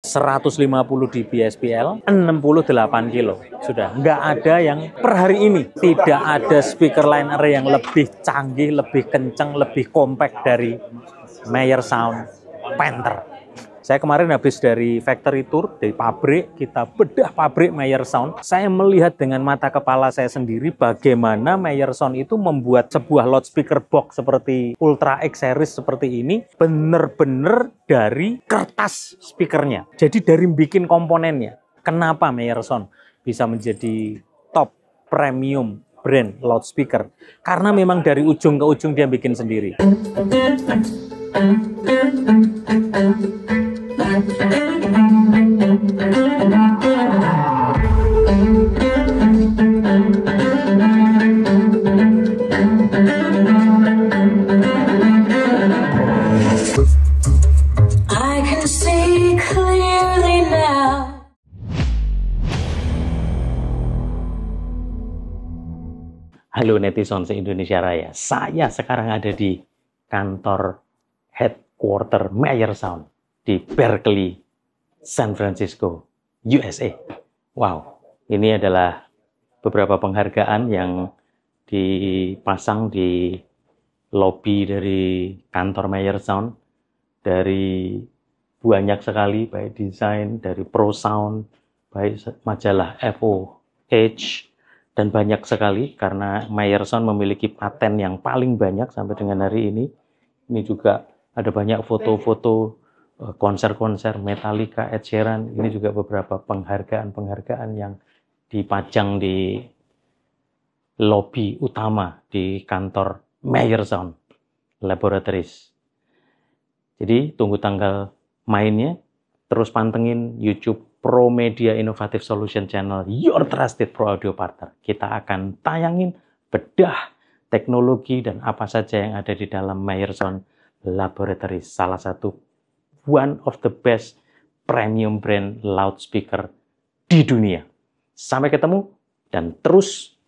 150 dB SPL, 68 kilo. Sudah, nggak ada yang per hari ini tidak ada speaker liner yang lebih canggih, lebih kencang, lebih compact dari Meyer Sound Panther. Saya kemarin habis dari factory tour, dari pabrik, kita bedah pabrik Meyer Sound. Saya melihat dengan mata kepala saya sendiri bagaimana Meyer Sound itu membuat sebuah loudspeaker box seperti Ultra X Series seperti ini, bener-bener dari kertas speakernya. Jadi dari bikin komponennya. Kenapa Meyer Sound bisa menjadi top premium brand loudspeaker? Karena memang dari ujung ke ujung dia bikin sendiri. Halo netizen se-Indonesia Raya, saya sekarang ada di kantor headquarter Meyer Sound di Berkeley, San Francisco, USA. Wow, ini adalah beberapa penghargaan yang dipasang di lobi dari kantor Meyer Sound dari banyak sekali, baik desain, dari Pro Sound, baik majalah FOH, dan banyak sekali karena Meyer Sound memiliki paten yang paling banyak sampai dengan hari ini. Ini juga ada banyak foto-foto konser-konser Metallica, Ed Sheeran. Ini juga beberapa penghargaan-penghargaan yang dipajang di lobi utama di kantor Meyer Sound Laboratories. Jadi tunggu tanggal mainnya, terus pantengin YouTube Pro Media Innovative Solution Channel, your trusted Pro Audio Partner. Kita akan tayangin bedah teknologi dan apa saja yang ada di dalam Meyer Sound Laboratories, salah satu one of the best premium brand loudspeaker di dunia. Sampai ketemu dan terus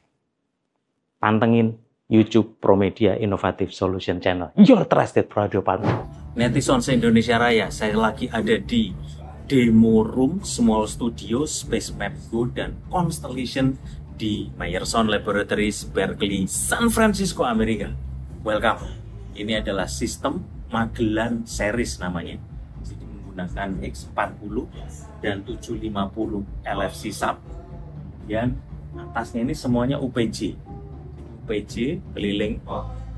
pantengin YouTube Pro Media Innovative Solution Channel, your trusted Pro Audio Partner. Netizen se-Indonesia Raya, saya lagi ada di Demo Room, Small Studio, Space Map Go, dan Constellation di Meyer Sound Laboratories, Berkeley, San Francisco, Amerika. Welcome. Ini adalah sistem Magellan Series namanya. Jadi menggunakan X40 dan 750 LFC sub. Dan atasnya ini semuanya UPG. UPG keliling.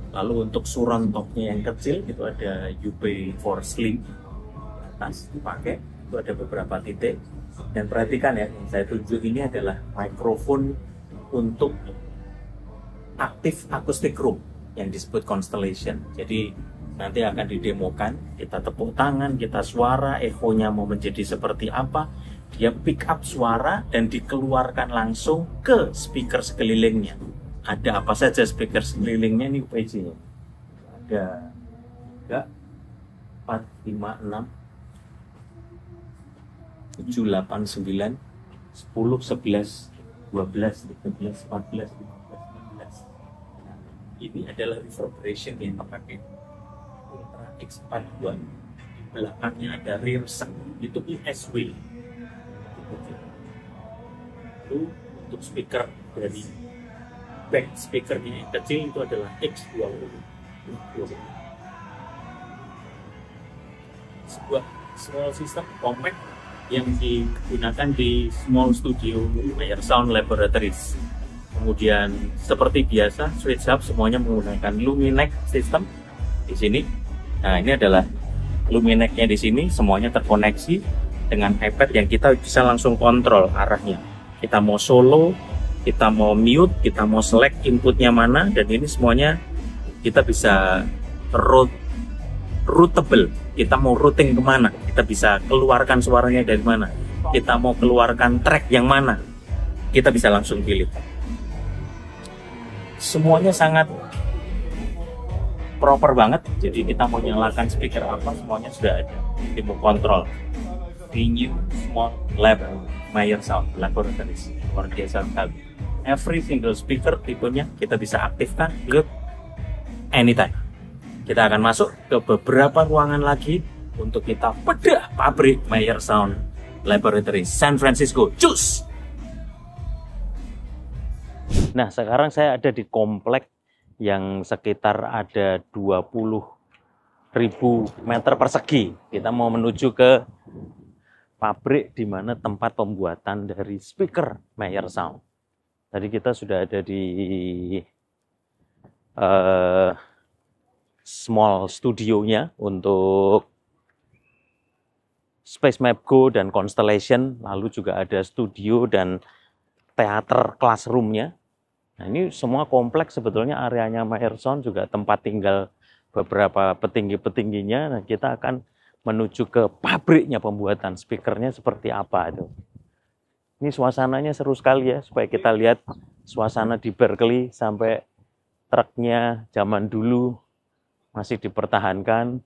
Lalu untuk surround top-nya yang kecil itu ada UP4 Slim. Atas dipakai. Itu ada beberapa titik, dan perhatikan ya, yang saya tunjuk ini adalah mikrofon untuk aktif acoustic room yang disebut Constellation. Jadi nanti akan didemokan, kita tepuk tangan, kita suara, echonya mau menjadi seperti apa, dia pick up suara dan dikeluarkan langsung ke speaker sekelilingnya. Ada apa saja speaker sekelilingnya ini UPG-nya? Ada 3, 4, 5, 6, 7, 8, 9, 10, 11, 12, 13, 14, 15, 16. Nah, ini adalah reverberation yang terpakai Ultra X41. Di belakangnya ada rear sound, itu USW. Lalu untuk speaker dari back speakernya yang kecil itu adalah X20. Sebuah small system compact yang digunakan di Small Studio Meyer Sound Laboratories. Kemudian seperti biasa switch hub semuanya menggunakan Luminec system di sini. Nah, ini adalah Luminec-nya di sini, semuanya terkoneksi dengan iPad yang kita bisa langsung kontrol arahnya. Kita mau solo, kita mau mute, kita mau select inputnya mana, dan ini semuanya kita bisa routable. Kita mau routing kemana, kita bisa keluarkan suaranya dari mana, kita mau keluarkan track yang mana, kita bisa langsung pilih. Semuanya sangat proper banget, jadi kita mau nyalakan speaker apa, semuanya sudah ada. Remote control, Renew Small Lab Meyer Sound Laboratories, luar biasa sekali. Every single speaker tipenya kita bisa aktifkan mute anytime. Kita akan masuk ke beberapa ruangan lagi untuk kita bedah pabrik Meyer Sound Laboratories San Francisco. Cus! Nah, sekarang saya ada di komplek yang sekitar ada 20.000 meter persegi. Kita mau menuju ke pabrik di mana tempat pembuatan dari speaker Meyer Sound. Tadi kita sudah ada di small studionya untuk Space Map Go dan Constellation, lalu juga ada studio dan teater classroomnya. Nah, ini semua kompleks sebetulnya areanya Meyer Sound, juga tempat tinggal beberapa petinggi-petingginya. Nah, kita akan menuju ke pabriknya pembuatan speakernya seperti apa itu. Ini suasananya seru sekali ya, supaya kita lihat suasana di Berkeley sampai truknya zaman dulu masih dipertahankan.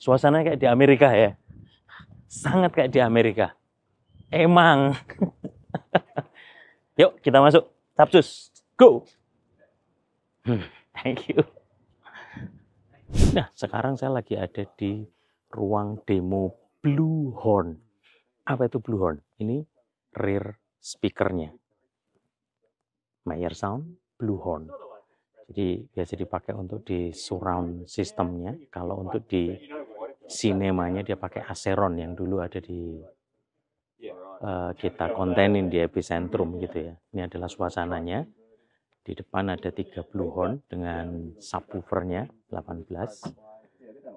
Suasananya kayak di Amerika ya, sangat kayak di Amerika. Emang. Yuk kita masuk. Capcus, go. Thank you. Nah, sekarang saya lagi ada di ruang demo Blue Horn. Apa itu Blue Horn? Ini rear speakernya Meyer Sound Blue Horn. Jadi biasa dipakai untuk di surround sistemnya. Kalau untuk di sinemanya dia pakai Aseron yang dulu ada di kita kontenin di epicentrum gitu ya. Ini adalah suasananya. Di depan ada 3 Blue Horn dengan subwoofernya 18,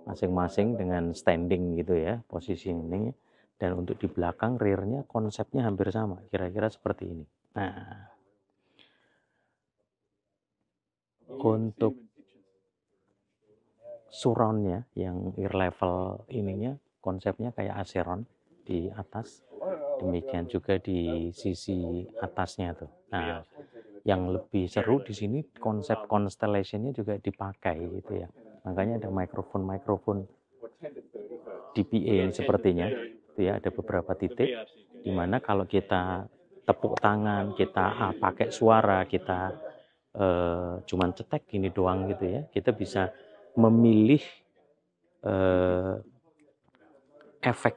masing-masing dengan standing gitu ya, positioning. Dan untuk di belakang rearnya konsepnya hampir sama, kira-kira seperti ini. Nah, untuk surroundnya yang ear level ininya konsepnya kayak Aseron di atas, demikian juga di sisi atasnya tuh. Nah, yang lebih seru di sini konsep constellation-nya juga dipakai gitu ya. Makanya ada mikrofon DPA ini sepertinya, itu ya, ada beberapa titik di mana kalau kita tepuk tangan, kita pakai suara, kita cuman cetek gini doang gitu ya, kita bisa memilih efek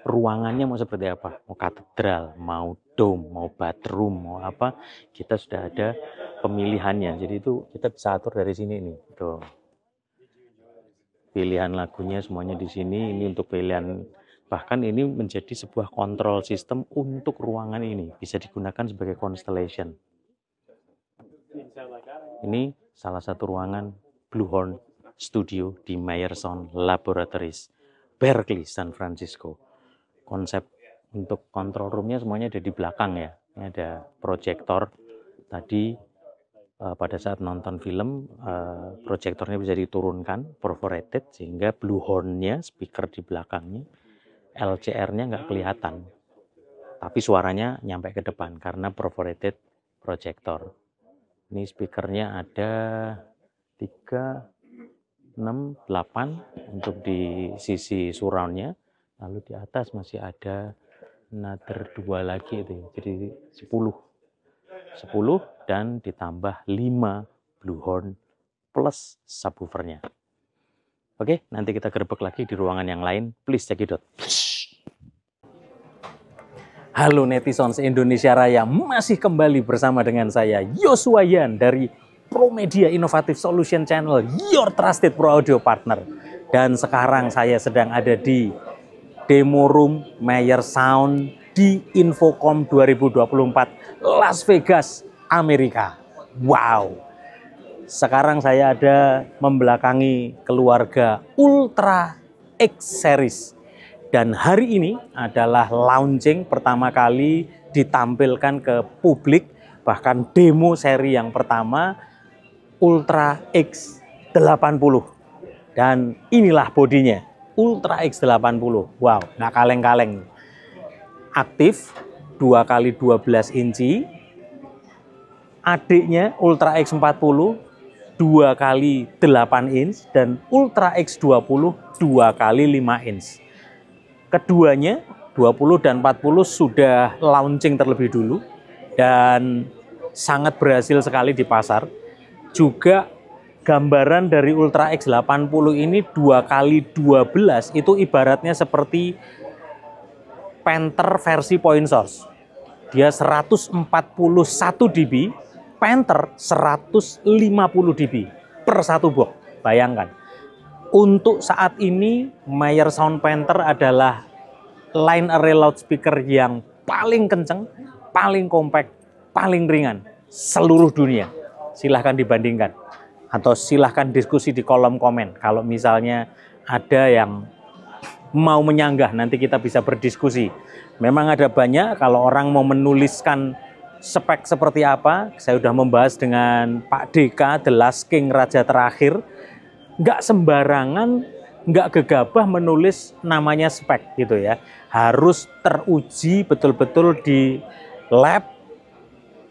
ruangannya mau seperti apa, mau katedral, mau dome, mau bathroom, mau apa, kita sudah ada pemilihannya. Jadi itu kita bisa atur dari sini nih. Tuh. Pilihan lagunya semuanya di sini. Ini untuk pilihan, bahkan ini menjadi sebuah kontrol sistem untuk ruangan ini. Bisa digunakan sebagai constellation. Ini salah satu ruangan Blue Horn Studio di Meyer Sound Laboratories, Berkeley, San Francisco. Konsep untuk control roomnya semuanya ada di belakang ya. Ini ada proyektor. Tadi pada saat nonton film, proyektornya bisa diturunkan, perforated, sehingga Blue Horn-nya, speaker di belakangnya, LCR-nya nggak kelihatan. Tapi suaranya nyampe ke depan karena perforated proyektor. Ini speakernya ada 3, 6, 8 untuk di sisi surround-nya. Lalu di atas masih ada another 2 lagi itu, jadi 10 dan ditambah 5 Blue Horn plus subwoofernya. Oke, nanti kita gerbek lagi di ruangan yang lain. Please check it out. Halo netizens Indonesia Raya, masih kembali bersama dengan saya Yosua Yan dari Promedia Innovative Solution Channel, your trusted pro audio partner. Dan sekarang saya sedang ada di demo room Meyer Sound di Infocom 2024 Las Vegas, Amerika. Wow. Sekarang saya ada membelakangi keluarga Ultra X Series. Dan hari ini adalah launching pertama kali ditampilkan ke publik, bahkan demo seri yang pertama Ultra X 80. Dan inilah bodinya. Ultra X80, wow, nggak kaleng-kaleng. Aktif 2x12 inci. Adiknya Ultra X40 2x8 inch dan Ultra X20 2x5 inch. Keduanya 20 dan 40 sudah launching terlebih dulu dan sangat berhasil sekali di pasar. Juga gambaran dari Ultra X80 ini 2x12 itu ibaratnya seperti Panther versi point source. Dia 141 dB, Panther 150 dB per satu box. Bayangkan. Untuk saat ini, Meyer Sound Panther adalah line array loudspeaker yang paling kenceng, paling compact, paling ringan seluruh dunia. Silahkan dibandingkan. Atau silahkan diskusi di kolom komen. Kalau misalnya ada yang mau menyanggah, nanti kita bisa berdiskusi. Memang ada banyak, kalau orang mau menuliskan spek seperti apa, saya sudah membahas dengan Pak DK, The Last King, Raja Terakhir. Nggak sembarangan, nggak gegabah menulis namanya spek gitu ya. Harus teruji betul-betul di lab,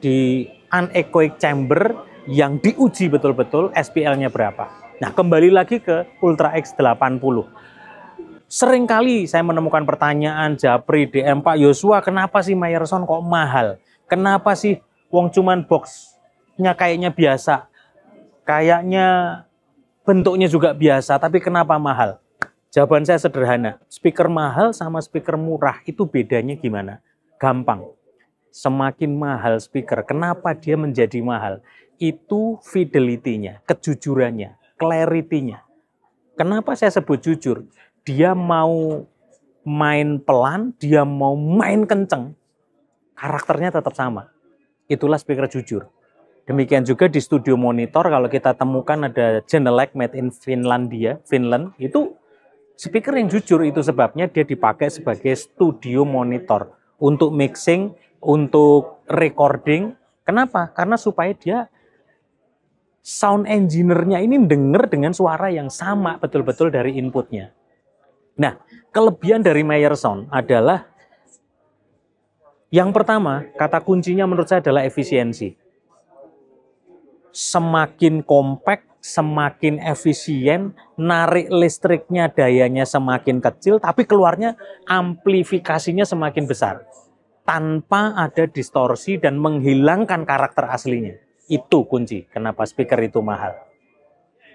di anechoic chamber yang diuji betul-betul SPL-nya berapa. Nah, kembali lagi ke Ultra X80. Seringkali saya menemukan pertanyaan, Japri, DM, Pak Yosua, kenapa sih Meyer Sound kok mahal? Kenapa sih wong cuman boxnya kayaknya biasa? Kayaknya bentuknya juga biasa, tapi kenapa mahal? Jawaban saya sederhana, speaker mahal sama speaker murah itu bedanya gimana? Gampang. Semakin mahal speaker, kenapa dia menjadi mahal? Itu fidelity-nya, kejujurannya, clarity-nya. Kenapa saya sebut jujur? Dia mau main pelan, dia mau main kenceng, karakternya tetap sama. Itulah speaker jujur. Demikian juga di studio monitor, kalau kita temukan ada Genelec made in Finland, itu speaker yang jujur, itu sebabnya dia dipakai sebagai studio monitor untuk mixing, untuk recording. Kenapa? Karena supaya dia sound engineer-nya ini dengar dengan suara yang sama betul-betul dari inputnya. Nah, kelebihan dari Meyer Sound adalah yang pertama, kata kuncinya menurut saya adalah efisiensi. Semakin compact, semakin efisien, narik listriknya dayanya semakin kecil, tapi keluarnya amplifikasinya semakin besar. Tanpa ada distorsi dan menghilangkan karakter aslinya. Itu kunci kenapa speaker itu mahal.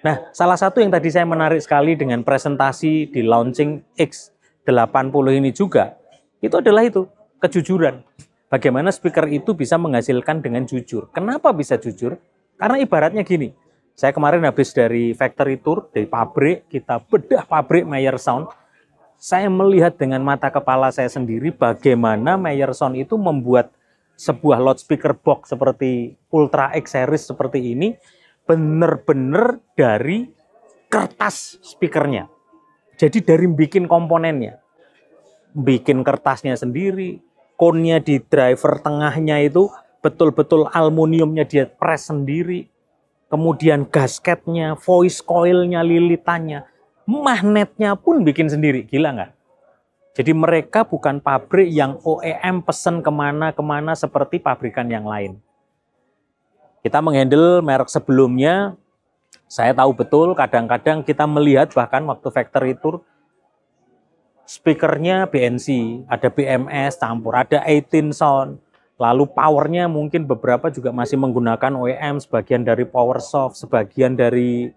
Nah, salah satu yang tadi saya menarik sekali dengan presentasi di launching X80 ini juga, itu adalah itu, kejujuran. Bagaimana speaker itu bisa menghasilkan dengan jujur. Kenapa bisa jujur? Karena ibaratnya gini, saya kemarin habis dari factory tour, dari pabrik, kita bedah pabrik Meyer Sound. Saya melihat dengan mata kepala saya sendiri bagaimana Meyer Sound itu membuat sebuah loudspeaker box seperti Ultra X Series seperti ini, benar-benar dari kertas speakernya. Jadi dari bikin komponennya, bikin kertasnya sendiri, cone-nya di driver tengahnya itu betul-betul aluminiumnya dia press sendiri, kemudian gasketnya, voice coil-nya, lilitannya, magnetnya pun bikin sendiri. Gila nggak? Jadi mereka bukan pabrik yang OEM pesen kemana-kemana seperti pabrikan yang lain. Kita menghandle merek sebelumnya, saya tahu betul kadang-kadang kita melihat bahkan waktu factory tour, speakernya BNC, ada BMS campur, ada 18 sound, lalu powernya mungkin beberapa juga masih menggunakan OEM, sebagian dari PowerSoft, sebagian dari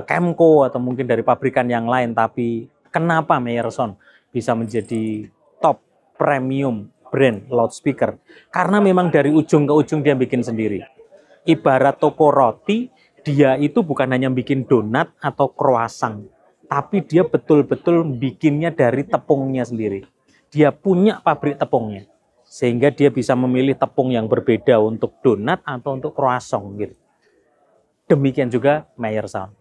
Kemco atau mungkin dari pabrikan yang lain. Tapi kenapa Meyer Sound bisa menjadi top premium brand loudspeaker? Karena memang dari ujung ke ujung dia bikin sendiri. Ibarat toko roti, dia itu bukan hanya bikin donat atau croissant, tapi dia betul-betul bikinnya dari tepungnya sendiri. Dia punya pabrik tepungnya, sehingga dia bisa memilih tepung yang berbeda untuk donat atau untuk croissant gitu. Demikian juga Meyer Sound.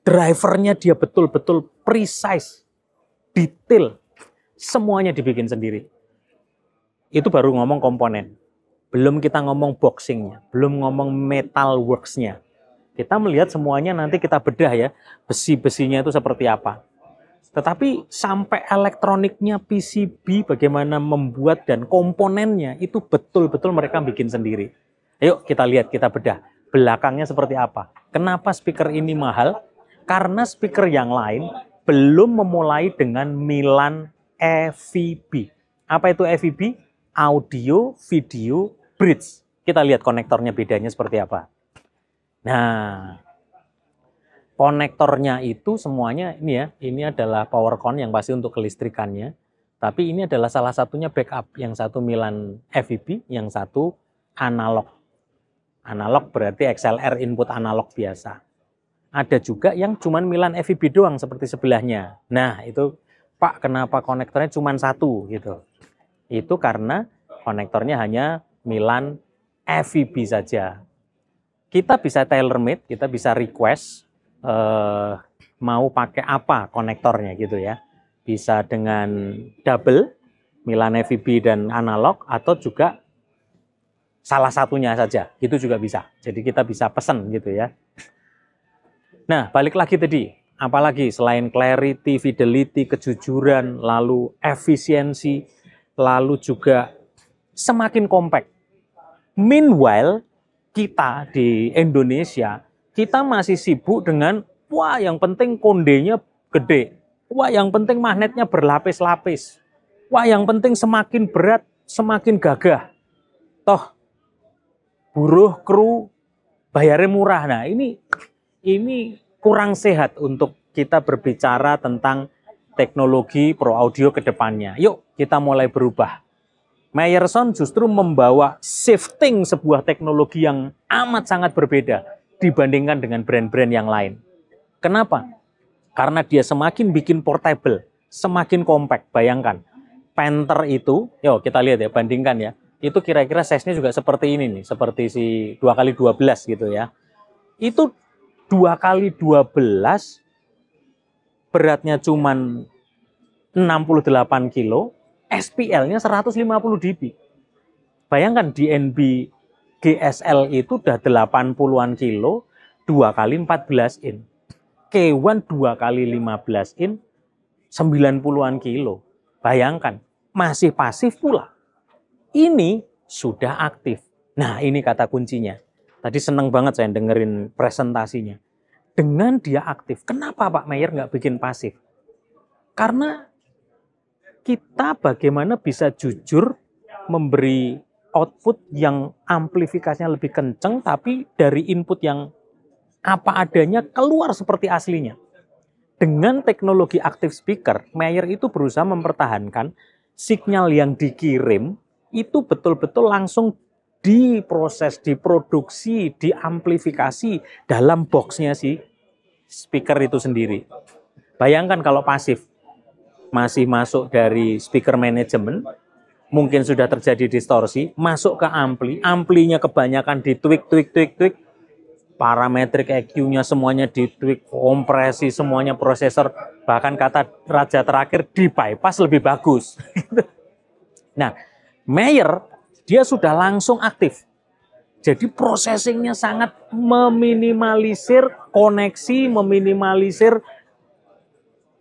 Drivernya dia betul-betul precise, detail, semuanya dibikin sendiri. Itu baru ngomong komponen. Belum kita ngomong boxingnya, belum ngomong metal works-nya. Kita melihat semuanya nanti kita bedah ya, besi-besinya itu seperti apa. Tetapi sampai elektroniknya, PCB, bagaimana membuat dan komponennya, itu betul-betul mereka bikin sendiri. Ayo kita lihat, kita bedah. Belakangnya seperti apa. Kenapa speaker ini mahal? Karena speaker yang lain belum memulai dengan Milan EVB. Apa itu EVB? Audio, video, bridge. Kita lihat konektornya bedanya seperti apa. Nah, Konektornya itu semuanya ini ya, ini adalah power con yang pasti untuk kelistrikannya. Tapi ini adalah salah satunya backup. Yang satu Milan FEB, yang satu analog. Analog berarti XLR input analog biasa. Ada juga yang cuman Milan FEB doang seperti sebelahnya. Nah itu Pak, kenapa konektornya cuma satu gitu? Itu karena konektornya hanya Milan FEB saja. Kita bisa tailor-made, kita bisa request mau pakai apa konektornya gitu ya. Bisa dengan double Milan FEB dan analog, atau juga salah satunya saja, gitu juga bisa. Jadi kita bisa pesan gitu ya. Nah, balik lagi tadi, apalagi selain clarity, fidelity, kejujuran, lalu efisiensi, lalu juga semakin compact. Meanwhile, kita di Indonesia, kita masih sibuk dengan, wah yang penting kondenya gede, wah yang penting magnetnya berlapis-lapis, wah yang penting semakin berat, semakin gagah. Toh, buruh, kru, bayarnya murah. Nah, ini kurang sehat untuk kita berbicara tentang teknologi pro audio ke depannya. Yuk, kita mulai berubah. Meyer Sound justru membawa shifting sebuah teknologi yang amat sangat berbeda dibandingkan dengan brand-brand yang lain. Kenapa? Karena dia semakin bikin portable, semakin compact. Bayangkan, Panther itu, yuk kita lihat ya, bandingkan ya. Itu kira-kira size-nya juga seperti ini nih, seperti si 2x12 gitu ya. Itu 2x12 beratnya cuman 68 kilo, SPL-nya 150 dB. Bayangkan DNB GSL itu udah 80-an kilo, 2x14 in. K1 2x15 in, 90-an kilo. Bayangkan, masih pasif pula. Ini sudah aktif. Nah, ini kata kuncinya. Tadi seneng banget saya dengerin presentasinya. Dengan dia aktif, kenapa Pak Meyer nggak bikin pasif? Karena kita bagaimana bisa jujur memberi output yang amplifikasinya lebih kenceng, tapi dari input yang apa adanya keluar seperti aslinya. Dengan teknologi active speaker, Meyer itu berusaha mempertahankan sinyal yang dikirim itu betul-betul langsung diproses, diproduksi, diamplifikasi dalam boxnya si speaker itu sendiri. Bayangkan kalau pasif, masih masuk dari speaker management, mungkin sudah terjadi distorsi, masuk ke ampli, amplinya kebanyakan ditweak, parametrik EQ-nya semuanya ditweak, kompresi semuanya, prosesor, bahkan kata raja terakhir di bypass lebih bagus. Nah, Meyer dia sudah langsung aktif. Jadi processingnya sangat meminimalisir koneksi, meminimalisir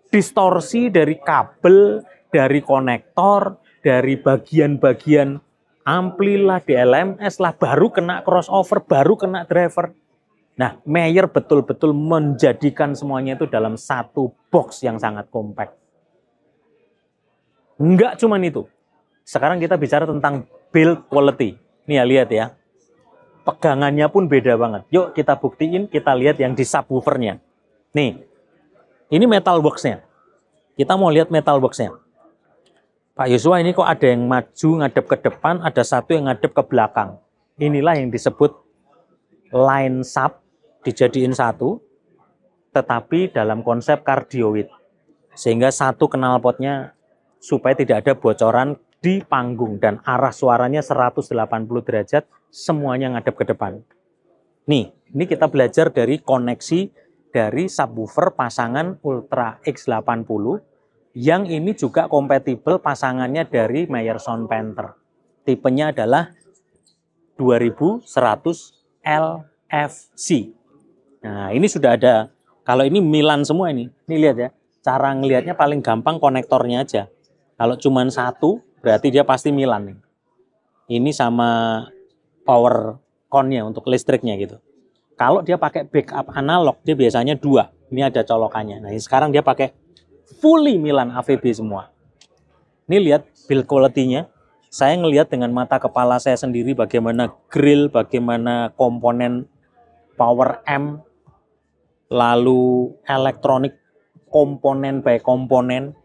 distorsi dari kabel, dari konektor, dari bagian-bagian ampli lah, DLMS lah, baru kena crossover, baru kena driver. Nah, Meyer betul-betul menjadikan semuanya itu dalam satu box yang sangat compact. Enggak cuma itu. Sekarang kita bicara tentang build quality. Nih ya, lihat ya. Pegangannya pun beda banget. Yuk kita buktiin, kita lihat yang di subwoofernya. Nih, ini metal box-nya. Kita mau lihat metal box-nya. Pak Yosua, ini kok ada yang maju ngadep ke depan, ada satu yang ngadep ke belakang. Inilah yang disebut line sub, dijadiin satu, tetapi dalam konsep cardioid. Sehingga satu knalpotnya supaya tidak ada bocoran di panggung dan arah suaranya 180 derajat, semuanya ngadep ke depan. Nih, ini kita belajar dari koneksi dari subwoofer pasangan Ultra X80 yang ini juga kompatibel pasangannya dari Meyer Sound Panther. Tipenya adalah 2100 LFC. Nah, ini sudah ada. Kalau ini Milan semua ini. Ini lihat ya. Cara ngelihatnya paling gampang konektornya aja. Kalau cuma satu, berarti dia pasti Milan nih. Ini sama power con-nya untuk listriknya gitu. Kalau dia pakai backup analog, dia biasanya dua. Ini ada colokannya. Nah, sekarang dia pakai fully Milan AVB semua. Ini lihat build quality-nya. Saya ngelihat dengan mata kepala saya sendiri bagaimana grill, bagaimana komponen power amp, lalu elektronik komponen by komponen,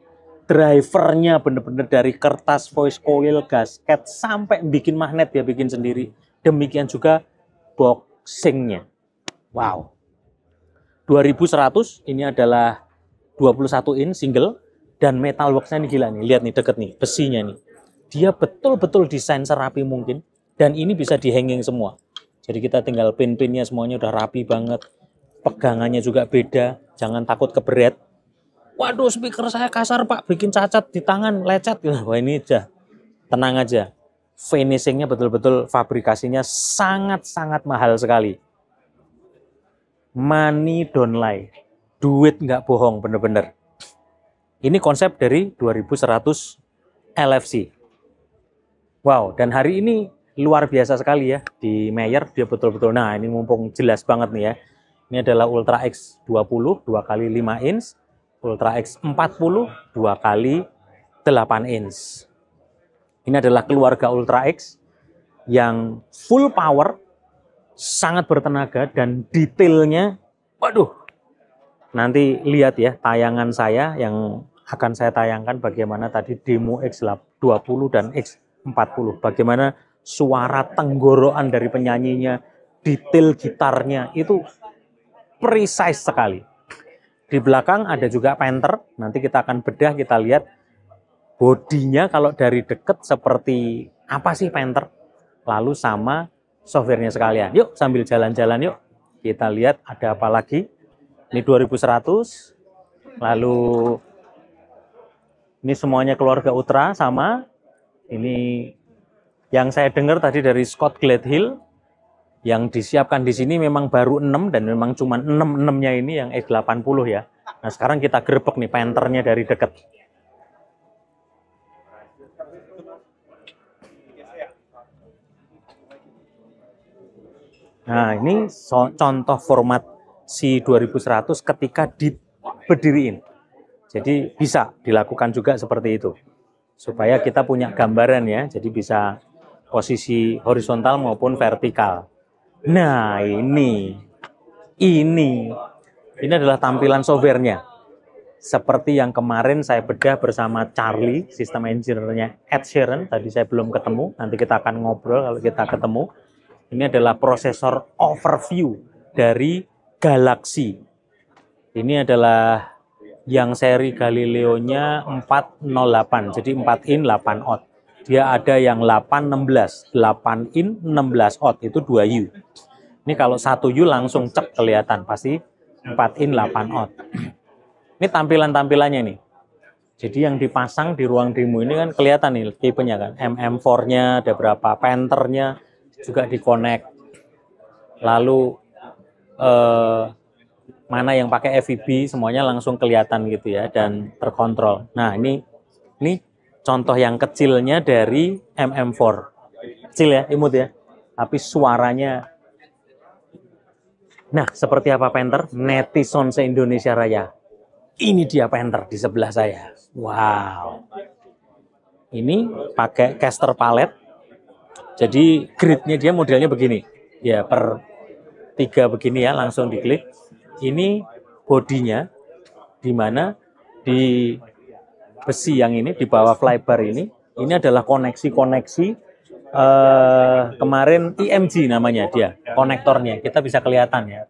drivernya bener-bener dari kertas, voice coil, gasket, sampai bikin magnet dia bikin sendiri. Demikian juga boxingnya. Wow. 2100 ini adalah 21 in single, dan metal boxnya ini gila nih, lihat nih deket nih, besinya nih. Dia betul-betul desain serapi mungkin, dan ini bisa dihanging semua. Jadi kita tinggal pin-pinnya semuanya udah rapi banget. Pegangannya juga beda, jangan takut keberet. Waduh, speaker saya kasar Pak, bikin cacat di tangan, lecet. Wah ini aja, tenang aja. Finishingnya betul-betul, fabrikasinya sangat-sangat mahal sekali. Money don't lie, duit nggak bohong, bener-bener. Ini konsep dari 2100 LFC. Wow, dan hari ini luar biasa sekali ya di Mayer, dia betul-betul. Nah, ini mumpung jelas banget nih ya. Ini adalah Ultra X 20 2x5 inch, Ultra X 40 2x8 inch. Ini adalah keluarga Ultra X yang full power, sangat bertenaga, dan detailnya, waduh. Nanti lihat ya tayangan saya yang akan saya tayangkan bagaimana tadi demo X20 dan X40. Bagaimana suara tenggorokan dari penyanyinya, detail gitarnya itu precise sekali. Di belakang ada juga Panther, nanti kita akan bedah, kita lihat bodinya kalau dari deket seperti apa sih Panther. Lalu sama softwarenya sekalian. Yuk sambil jalan-jalan yuk, kita lihat ada apa lagi. Ini 2100, lalu ini semuanya keluarga Ultra sama. Ini yang saya dengar tadi dari Scott Gledhill, yang disiapkan di sini memang baru 6, dan memang cuma 6-6-nya ini yang X80 ya. Nah sekarang kita gerbek nih Panthernya dari deket. Nah ini contoh format si 2100 ketika diberdiriin. Jadi bisa dilakukan juga seperti itu. Supaya kita punya gambaran ya, jadi bisa posisi horizontal maupun vertikal. Nah ini adalah tampilan softwarenya. Seperti yang kemarin saya bedah bersama Charlie, sistem engineer-nya Ed Sheeran. Tadi saya belum ketemu, nanti kita akan ngobrol kalau kita ketemu. Ini adalah prosesor overview dari Galaxy. Ini adalah yang seri Galileo-nya 408, jadi 4 in 8 out. Dia ada yang 816, 8 in 16 out, itu 2U. Ini kalau 1U langsung cek kelihatan, pasti 4 in 8 out. Ini tampilan-tampilannya nih. Jadi yang dipasang di ruang demo ini kan kelihatan nih tipenya kan. MM4-nya ada berapa, Panther-nya juga di-connect. Lalu mana yang pakai FEB semuanya langsung kelihatan gitu ya, dan terkontrol. Nah ini contoh yang kecilnya dari MM4. Kecil ya, imut ya, tapi suaranya. Nah seperti apa Panther? Netizen se-Indonesia Raya. Ini dia Panther di sebelah saya. Wow. Ini pakai caster palette. Jadi gridnya dia modelnya begini. Ya per 3 begini ya, langsung diklik. Ini bodinya, di mana di besi yang ini, di bawah flybar ini adalah koneksi-koneksi kemarin IMG namanya dia, konektornya, kita bisa kelihatan ya.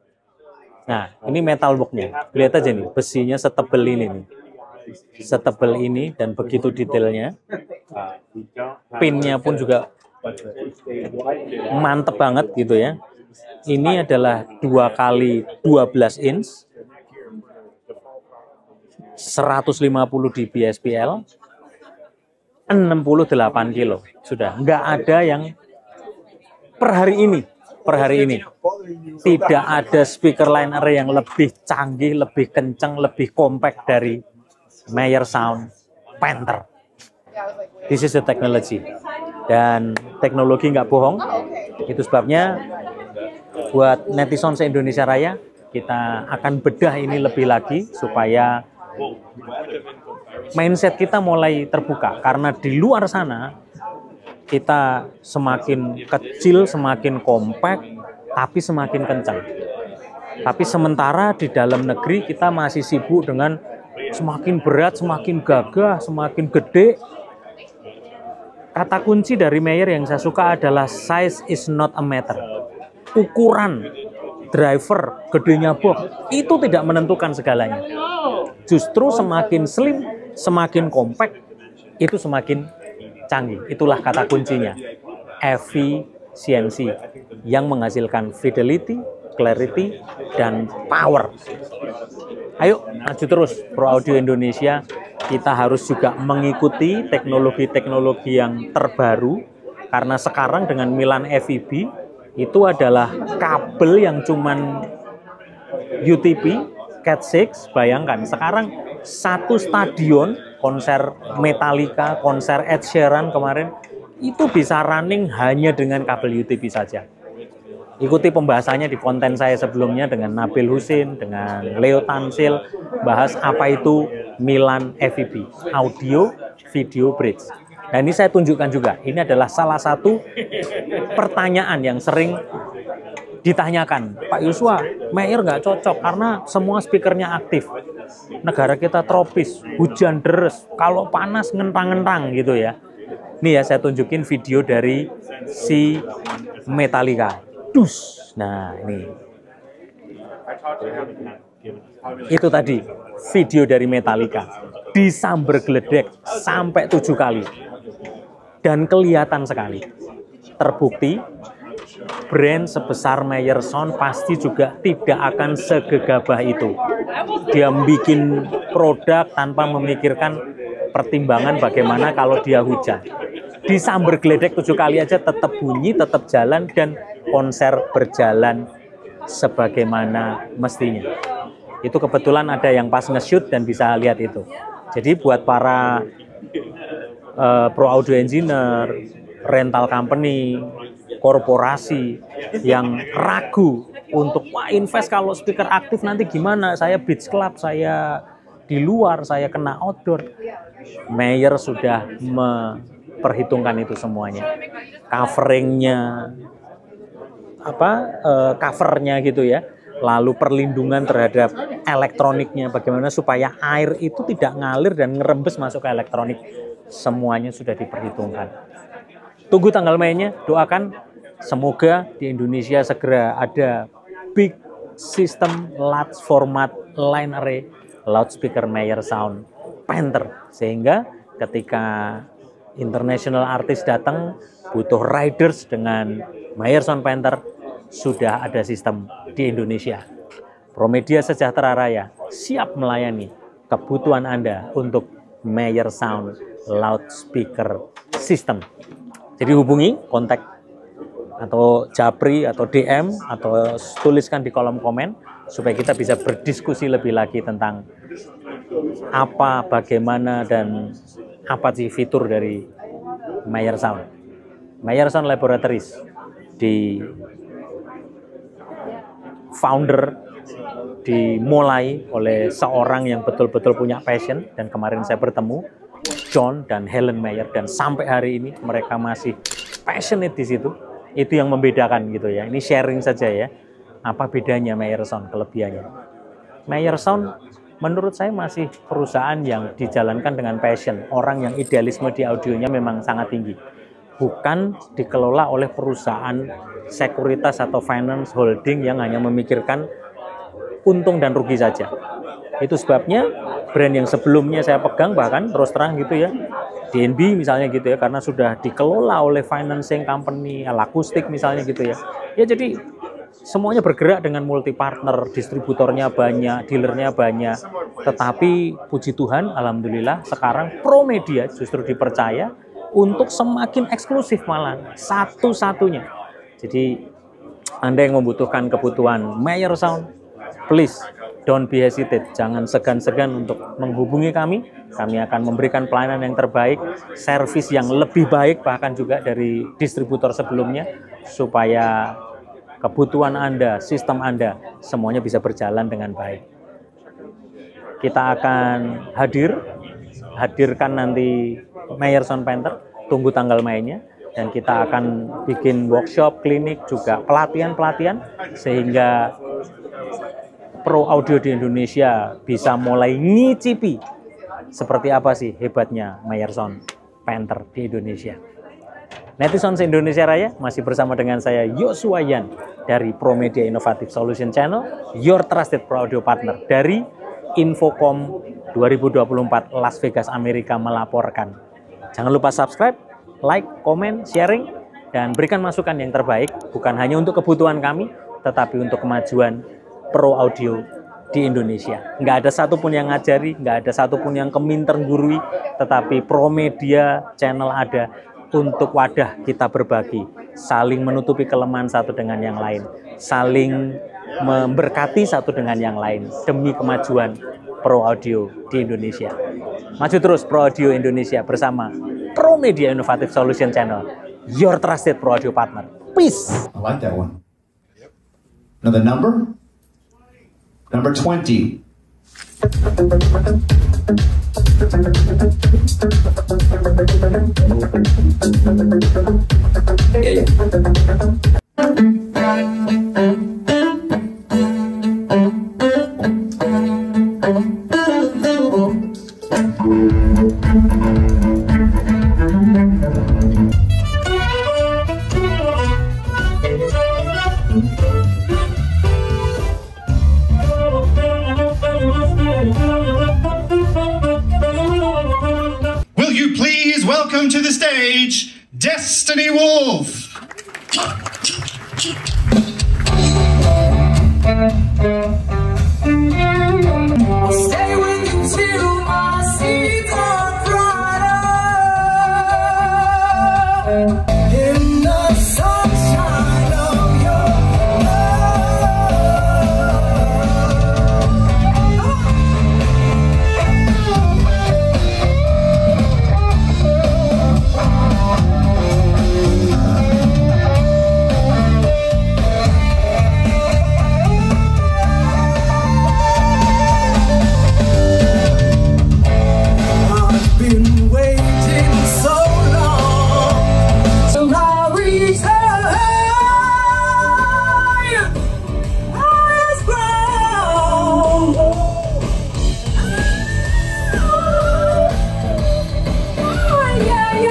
Nah, ini metal box-nya, lihat aja nih, besinya setebel ini nih. Setebel ini dan begitu detailnya. Pinnya pun juga mantep banget gitu ya. Ini adalah 2x12 inch, 150 dB SPL, 68 kilo. Sudah, nggak ada yang per hari ini tidak ada speaker liner yang lebih canggih, lebih kencang, lebih compact dari Mayer Sound Panther. This is the technology. Dan teknologi nggak bohong. Itu sebabnya buat netizen se-Indonesia Raya, kita akan bedah ini lebih lagi supaya mindset kita mulai terbuka. Karena di luar sana kita semakin kecil, semakin kompak, tapi semakin kencang. Tapi sementara di dalam negeri kita masih sibuk dengan semakin berat, semakin gagah, semakin gede. Kata kunci dari Mayer yang saya suka adalah size is not a matter. Ukuran driver gedenya box itu tidak menentukan segalanya. Justru semakin slim, semakin compact, itu semakin canggih. Itulah kata kuncinya. Efisiensi yang menghasilkan fidelity, clarity, dan power. Ayo maju terus Pro Audio Indonesia. Kita harus juga mengikuti teknologi-teknologi yang terbaru, karena sekarang dengan Milan FEB itu adalah kabel yang cuman UTP Cat 6. Bayangkan sekarang satu stadion konser Metallica, konser Ed Sheeran kemarin itu bisa running hanya dengan kabel UTP saja. Ikuti pembahasannya di konten saya sebelumnya dengan Nabil Husin, dengan Leo Tansil, bahas apa itu Milan FEB, Audio Video Bridge. Dan ini saya tunjukkan juga, ini adalah salah satu pertanyaan yang sering ditanyakan. Pak Yuswa, Mayer nggak cocok karena semua speakernya aktif. Negara kita tropis, hujan deres, kalau panas ngentang-ngentang gitu ya. Nih ya, saya tunjukin video dari si Metallica. Nah ini itu tadi video dari Metallica disamber geledek sampai 7 kali dan kelihatan sekali. Terbukti brand sebesar Mayer Sound pasti juga tidak akan segegabah itu. Dia bikin produk tanpa memikirkan pertimbangan bagaimana kalau dia hujan. Disamber geledek 7 kali aja tetap bunyi, tetap jalan, dan konser berjalan sebagaimana mestinya. Itu kebetulan ada yang pas nge-shoot dan bisa lihat itu. Jadi buat para pro audio engineer, rental company, korporasi yang ragu untuk wah invest kalau speaker aktif nanti gimana, saya beach club, saya di luar, saya kena outdoor. Mayer sudah memperhitungkan itu semuanya. Coveringnya, covernya gitu ya, lalu perlindungan terhadap elektroniknya, bagaimana supaya air itu tidak ngalir dan ngerembes masuk ke elektronik, semuanya sudah diperhitungkan. Tunggu tanggal mainnya, doakan semoga di Indonesia segera ada big system large format line array loudspeaker Mayer Sound Panther, sehingga ketika international artist datang butuh riders dengan Mayer Sound Panther, sudah ada sistem di Indonesia. Promedia Sejahtera Raya siap melayani kebutuhan Anda untuk Mayer Sound Loudspeaker System. Jadi hubungi, kontak atau japri atau DM atau tuliskan di kolom komen supaya kita bisa berdiskusi lebih lagi tentang apa, bagaimana, dan apa sih fitur dari Mayer Sound. Mayer Sound Laboratories di founder, dimulai oleh seorang yang betul-betul punya passion, dan kemarin saya bertemu John dan Helen Mayer, dan sampai hari ini mereka masih passionate di situ. Itu yang membedakan gitu ya. Ini sharing saja ya. Apa bedanya Mayer Sound, kelebihannya? Mayer Sound menurut saya masih perusahaan yang dijalankan dengan passion. Orang yang idealisme di audionya memang sangat tinggi. Bukan dikelola oleh perusahaan sekuritas atau finance holding yang hanya memikirkan untung dan rugi saja. Itu sebabnya brand yang sebelumnya saya pegang, bahkan terus terang gitu ya, DNB misalnya gitu ya, karena sudah dikelola oleh financing company, Alakustik misalnya gitu ya. Ya jadi semuanya bergerak dengan multi partner, distributornya banyak, dealernya banyak. Tetapi puji Tuhan, alhamdulillah sekarang Promedia justru dipercaya untuk semakin eksklusif, malah satu-satunya. Jadi Anda yang membutuhkan kebutuhan Mayer Sound, please don't be hesitate, jangan segan-segan untuk menghubungi kami. Kami akan memberikan pelayanan yang terbaik, servis yang lebih baik bahkan juga dari distributor sebelumnya, supaya kebutuhan Anda, sistem Anda, semuanya bisa berjalan dengan baik. Kita akan hadirkan nanti Mayer Sound Panther, tunggu tanggal mainnya. dan kita akan bikin workshop, klinik, juga pelatihan-pelatihan sehingga pro audio di Indonesia bisa mulai ngicipi seperti apa sih hebatnya Meyer Sound Panther di Indonesia. Netizen se-Indonesia Raya masih bersama dengan saya Yosua Yan dari Pro Media Innovative Solution Channel, your trusted pro audio partner dari Infocom 2024 Las Vegas, Amerika melaporkan. Jangan lupa subscribe, like, komen, sharing, dan berikan masukan yang terbaik bukan hanya untuk kebutuhan kami, tetapi untuk kemajuan pro audio di Indonesia. Nggak ada satupun yang ngajari, nggak ada satupun yang keminter gurui, tetapi Pro Media Channel ada untuk wadah kita berbagi, saling menutupi kelemahan satu dengan yang lain, saling memberkati satu dengan yang lain demi kemajuan pro audio di Indonesia. Maju terus pro audio Indonesia bersama Pro Media Innovative Solution Channel, your trusted pro audio partner. Peace. I like that one. Another number? Number 20. Will you please welcome to the stage, Destiny Wolf. Stay with you till my seeds are brighter. In the sunshine of your been waiting so long till I reach the highest ground. Yeah,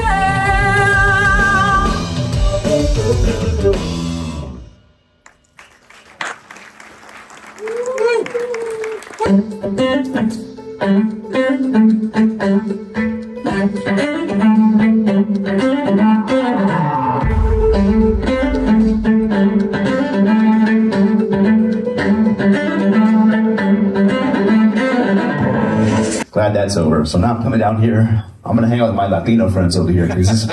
Glad that's over. So now I'm coming down here. I'm going to hang out with my Latino friends over here because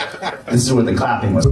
this is where the clapping was.